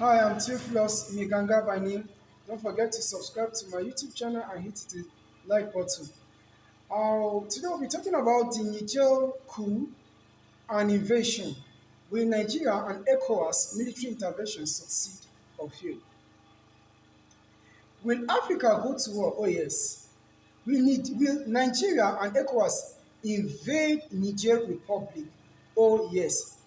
Hi, I'm Theophilus Miganga by name. Don't forget to subscribe to my YouTube channel and hit the like button. Today we'll be talking about the Niger coup and invasion. Will Nigeria and ECOWAS military intervention succeed or fail? Will Africa go to war? Oh yes. Will Nigeria and ECOWAS invade Niger Republic? Oh yes.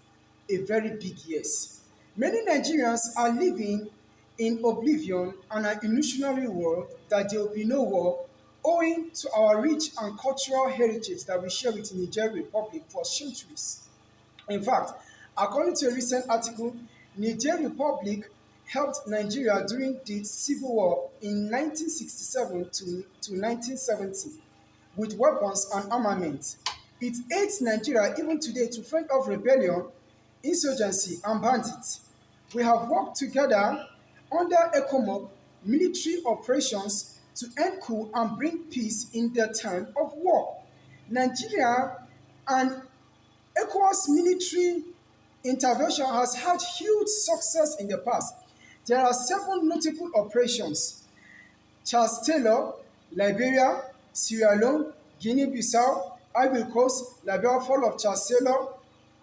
A very big yes. Many Nigerians are living in oblivion and an illusionary world that there will be no war owing to our rich and cultural heritage that we share with Niger Republic for centuries. In fact, according to a recent article, Niger Republic helped Nigeria during the Civil War in 1967 to 1970 with weapons and armament. It aids Nigeria even today to fend off rebellion, insurgency, and bandits. We have worked together under ECOMOG military operations to end coup and bring peace in the time of war. Nigeria and ECOWAS military intervention has had huge success in the past. There are several notable operations: Charles Taylor, Liberia, Sierra Leone, Guinea-Bissau, Ivory Coast, Liberia, fall of Charles Taylor,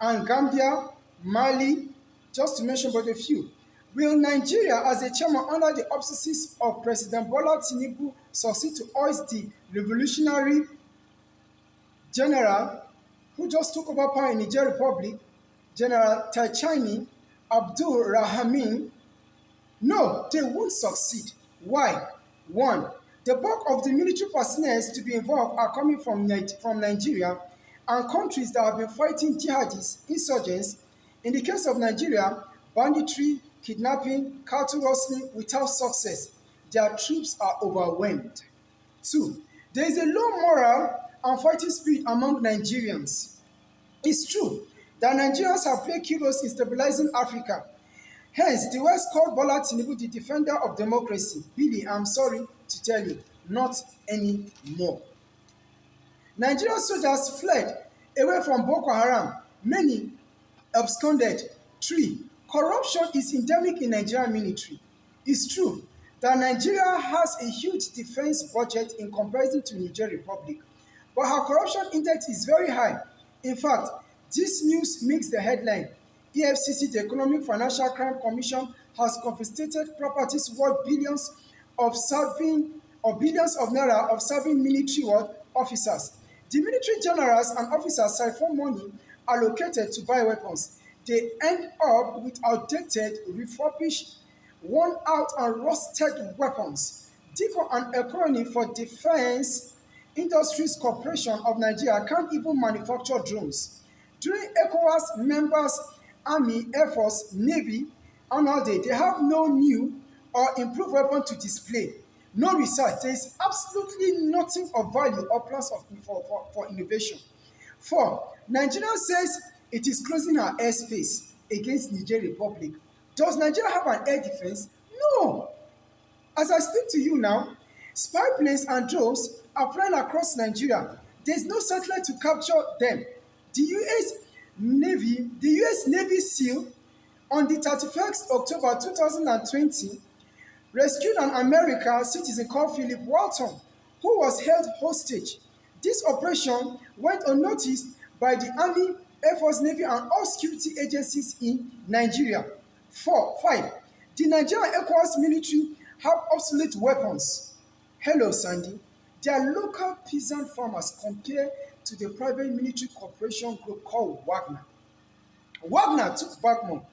and Gambia, Mali, just to mention but a few. Will Nigeria, as a chairman under the auspices of President Bola Tinubu, succeed to hoist the revolutionary general who just took over power in Niger Republic, General Tachani Abdul Rahamin? No, they won't succeed. Why? One, the bulk of the military personnel to be involved are coming from Nigeria and countries that have been fighting jihadists, insurgents. In the case of Nigeria, banditry, kidnapping, cattle rustling without success. Their troops are overwhelmed. Two, there is a low moral and fighting spirit among Nigerians. It's true that Nigerians have played key roles in stabilizing Africa. Hence, the West called Bola Tinubu the defender of democracy. Billy, I'm sorry to tell you, not anymore. Nigerian soldiers fled away from Boko Haram. Many absconded. Three, corruption is endemic in Nigerian military. It's true that Nigeria has a huge defense budget in comparison to Niger Republic, but her corruption index is very high. In fact, this news makes the headline. EFCC, the Economic Financial Crime Commission, has confiscated properties worth billions of naira of serving military officers. The military generals and officers siphon money allocated to buy weapons. They end up with outdated, refurbished, worn out and rusted weapons. DICO and Economy for Defense Industries Corporation of Nigeria can't even manufacture drones. During ECOWAS members, Army, Air Force, Navy annual day, they have no new or improved weapon to display. No research. There is absolutely nothing of value or plans for innovation. Four, Nigeria says it is closing her airspace against Niger Republic. Does Nigeria have an air defense? No. As I speak to you now, spy planes and drones are flying across Nigeria. There is no satellite to capture them. The US Navy SEAL on the 31st October 2020 rescued an American citizen called Philip Walton, who was held hostage. This operation went unnoticed by the Army, Air Force, Navy, and all security agencies in Nigeria. 5. The Nigerian ECOWAS military have obsolete weapons. Hello, Sandy. They are local peasant farmers compared to the private military corporation group called Wagner. Wagner took Backmore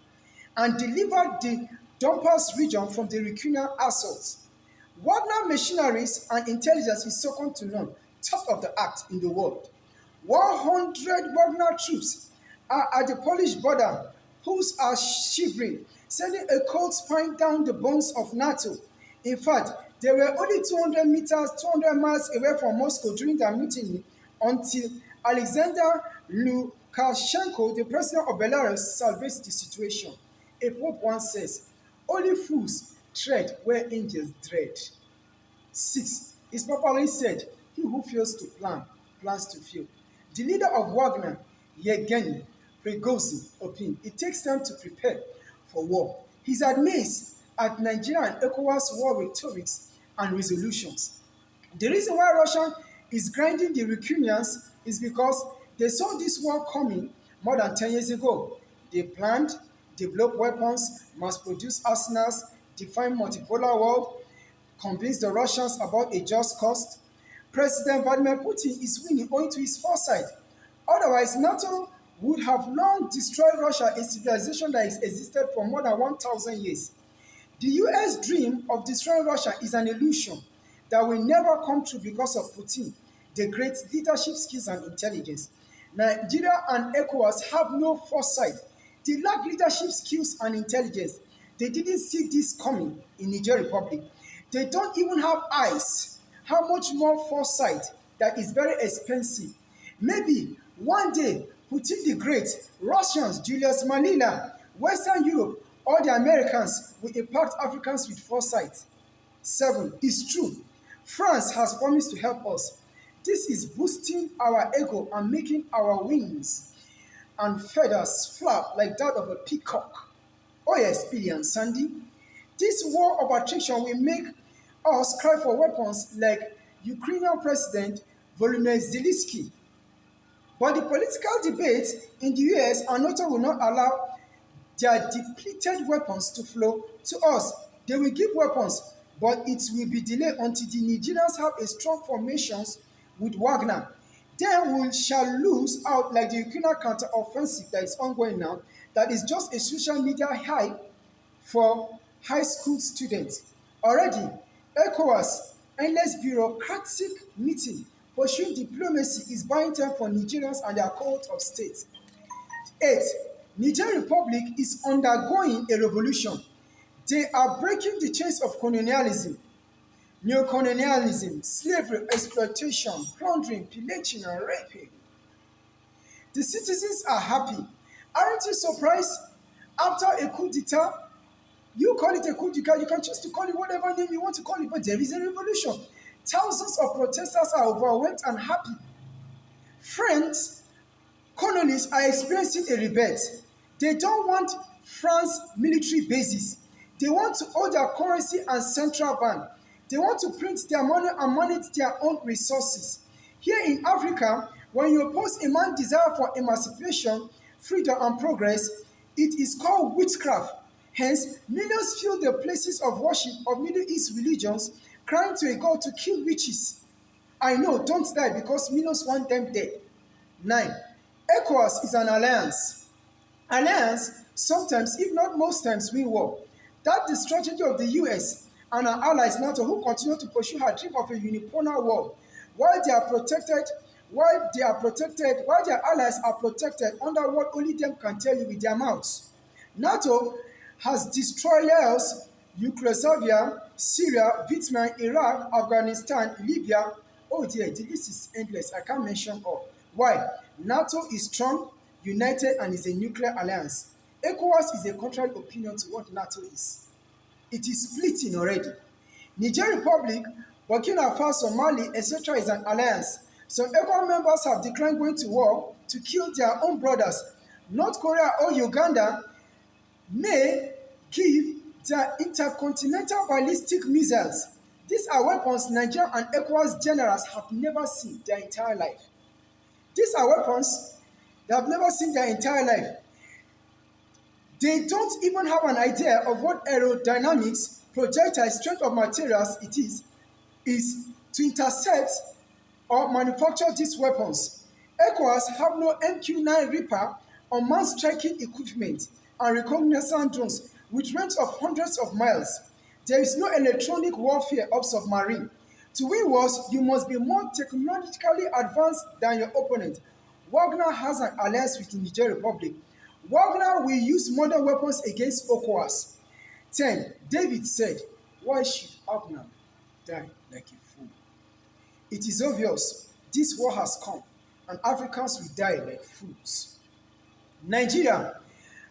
and delivered the Donbass region from the Ukrainian assaults. Wagner machineries and intelligence is second to none, top of the act in the world. 100 Wagner troops are at the Polish border, whose are shivering, sending a cold spine down the bones of NATO. In fact, they were only 200 miles away from Moscow during their mutiny until Alexander Lukashenko, the president of Belarus, salvaged the situation. A pope once says, "Only fools tread where angels dread." 6. It's popularly said, "He who fails to plan, plans to fail." The leader of Wagner, Yevgeny Prigozhin, opined, it takes time to prepare for war. He's amazed at Nigeria and ECOWAS war rhetorics and resolutions. The reason why Russia is grinding the Ukrainians is because they saw this war coming more than 10 years ago. They planned, developed weapons, mass-produced arsenals, defined multipolar world, convinced the Russians about a just cost. President Vladimir Putin is winning owing to his foresight. Otherwise, NATO would have long destroyed Russia, a civilization that has existed for more than 1,000 years. The US dream of destroying Russia is an illusion that will never come true because of Putin, the great leadership skills and intelligence. Nigeria and ECOWAS have no foresight. They lack leadership skills and intelligence. They didn't see this coming in Niger Republic. They don't even have eyes. How much more foresight that is very expensive. Maybe one day, Putin the Great, Russians, Julius Malina, Western Europe, or the Americans will impact Africans with foresight. 7. It's true. France has promised to help us. This is boosting our ego and making our wings and feathers flap like that of a peacock. Oh yes, Billy and Sandy. This war of attrition will make us cry for weapons like Ukrainian President Volodymyr Zelensky. But the political debate in the US and NATO will not allow their depleted weapons to flow to us. They will give weapons, but it will be delayed until the Nigerians have a strong formations with Wagner. Then we shall lose out like the Ukrainian counter-offensive that is ongoing now, that is just a social media hype for high school students. Already, ECOWAS, endless bureaucratic meeting, pursuing diplomacy is buying time for Nigerians and their cohort of states. 8. Niger Republic is undergoing a revolution. They are breaking the chains of colonialism, neocolonialism, slavery, exploitation, plundering, pillaging, and raping. The citizens are happy. Aren't you surprised? After a coup d'etat, you call it a coup d'etat, you can choose to call it whatever name you want to call it, but there is a revolution. Thousands of protesters are overwhelmed and happy. Friends, colonists are experiencing a rebirth. They don't want France military bases. They want to hold their currency and central bank. They want to print their money and manage their own resources. Here in Africa, when you oppose a man's desire for emancipation, freedom, and progress, it is called witchcraft. Hence, millions fill the places of worship of Middle East religions, crying to a God to kill witches. I know, don't die because millions want them dead. 9. ECOWAS is an alliance. Alliance sometimes, if not most times, win war. That's the strategy of the US and our allies NATO, who continue to pursue her dream of a unipolar world, while their allies are protected under what only them can tell you with their mouths. NATO has destroyed Laos, Yugoslavia, Syria, Vietnam, Iraq, Afghanistan, Libya. Oh dear, the list is endless. I can't mention all. Why? NATO is strong, united, and is a nuclear alliance. ECOWAS is a contrary opinion to what NATO is. It is splitting already. Niger Republic, Burkina Faso, Mali, etc. is an alliance. Some ECOWAS members have declined going to war to kill their own brothers. North Korea or Uganda may give their intercontinental ballistic missiles. These are weapons Nigeria and ECOWAS generals have never seen their entire life. These are weapons they have never seen their entire life. They don't even have an idea of what aerodynamics, projectile strength of materials it is to intercept or manufacture these weapons. ECOWAS have no MQ-9 Reaper or manned striking equipment and reconnaissance drones with range of hundreds of miles. There is no electronic warfare of submarine. To win wars, you must be more technologically advanced than your opponent. Wagner has an alliance with the Niger Republic. Wagner will use modern weapons against ECOWAS. 10. David said, why should Wagner die like a fool? It is obvious this war has come and Africans will die like fools. Nigeria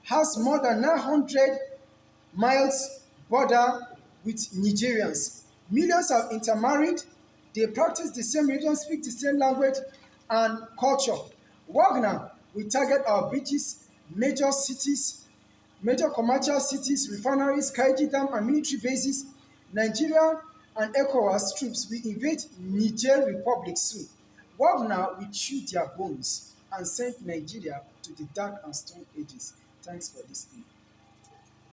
has more than 900 miles border with Nigerians. Millions are intermarried. They practice the same religion, speak the same language and culture. Wagner will target our beaches, major cities, major commercial cities, refineries, Kaiji Dam, and military bases. Nigeria and ECOWAS troops will invade Niger Republic soon. Wagner will chew their bones and send Nigeria to the dark and storm ages. Thanks for listening.